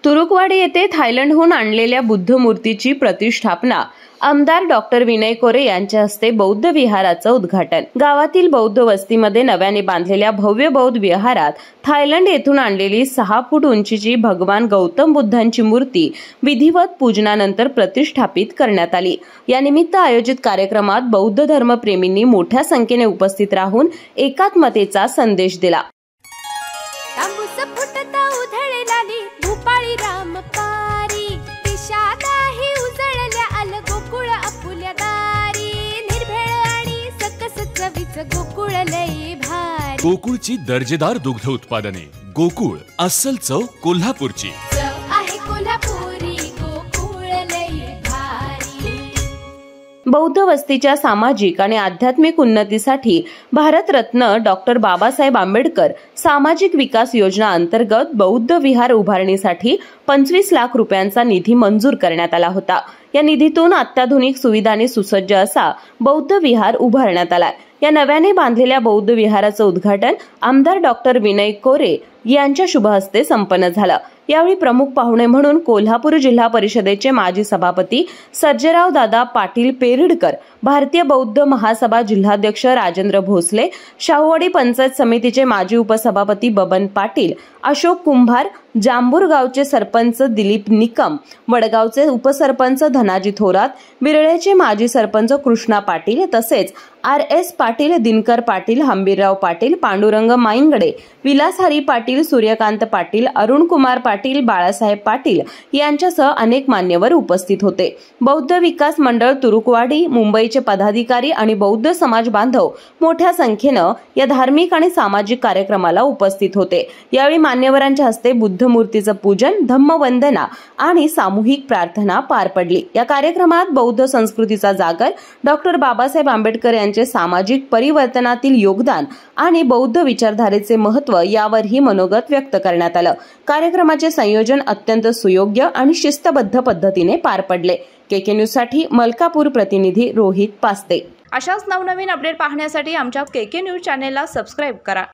तुरुकवाडी येथे थायलंडहून आणलेल्या बुद्ध मूर्तीची प्रतिष्ठापना आमदार डॉक्टर विनय कोरे यांच्या हस्ते बौद्ध विहाराचं उद्घाटन। गावातील बौद्ध वस्तीमध्ये नव्याने बांधलेल्या भव्य बौद्ध विहारात थायलंड येथून आणलेली 6 फूट उंचीची भगवान गौतम बुद्धांची मूर्ती विधिवत पूजनानंतर प्रतिष्ठापित करण्यात आली। यानिमित्त आयोजित कार्यक्रमात बौद्ध धर्मप्रेमींनी मोठ्या संख्येने उपस्थित राहून एकात्मतेचा संदेश दिला। भूपाळी रामपारी दिशादाही उजळल्या आल गोकुळ आपुल्या दारी निर्भेळ आणि सकस चवीच गोकुळ लई भारी। गोकुळची दर्जेदार दुग्ध उत्पादने गोकुळ अस्सल चव कोल्हापूरची आहे कोल्हापुरी गोकुळ लई भारी। बौद्ध वस्तीच्या सामाजिक आणि आध्यात्मिक उन्नतीसाठी भारतरत्न डॉक्टर बाबासाहेब आंबेडकर सामाजिक विकास योजना अंतर्गत बौद्ध विहार उभारणीसाठी 25 लाख रुपयांचा निधी मंजूर करण्यात आला होता। या निधीतून अत्याधुनिक सुविधांनी सुसज्ज असा बौद्ध विहार उभारण्यात आला। या नव्याने बांधलेल्या बौद्ध विहाराचं उद्घाटन आमदार डॉक्टर विनय कोरे यांच्या शुभ हस्ते संपन्न झालं। यावेळी प्रमुख पाहुणे म्हणून कोल्हापूर जिल्हा परिषदेचे माजी सभापती सर्जेराव दादा पाटील पेरिडकर, भारतीय बौद्ध महासभा जिल्हाध्यक्ष राजेंद्र भोसले, शाहूवाडी पंचायत समितीचे माजी उपसभापती बबन पाटील, अशोक कुंभार, जांभूर गावचे सरपंच दिलीप निकम, वडगावचे उपसरपंच धनाजी थोरात, बिरळेचे माजी सरपंच कृष्णा पाटील तसेच RS पाटील, दिनकर पाटील, हंबीरराव पाटील, पांडुरंग माईंगडे, विलासहरी पाटील, सूर्यकांत पाटील, अरुण कुमार पाटील, बाळासाहेब पाटील यांच्यासह अनेक मान्यवर उपस्थित होते। बौद्ध विकास मंडळ तुरुकवाडी, मुंबईचे पदाधिकारी आणि बौद्ध समाज बांधव मोठ्या संख्येनं या धार्मिक आणि सामाजिक कार्यक्रमाला उपस्थित होते। यावेळी मान्यवरांच्या हस्ते बुद्ध मूर्तीचं पूजन, धम्मवंदना आणि सामूहिक प्रार्थना पार पडली। या कार्यक्रमात बौद्ध संस्कृतीचा जागर, डॉक्टर बाबासाहेब आंबेडकर यांचे सामाजिक परिवर्तनातील योगदान आणि बौद्ध विचारधारेचे महत्त्व यावरही मनोगत व्यक्त करण्यात आलं। कार्यक्रमाचे संयोजन अत्यंत सुयोग्य आणि शिस्तबद्ध पद्धतीने पार पडले। KK न्यूज साठी मलकापूर प्रतिनिधी रोहित पास्ते। अशाच नवनवीन अपडेट पाहण्यासाठी आमच्या KK न्यूज चॅनेलला सबस्क्राइब करा।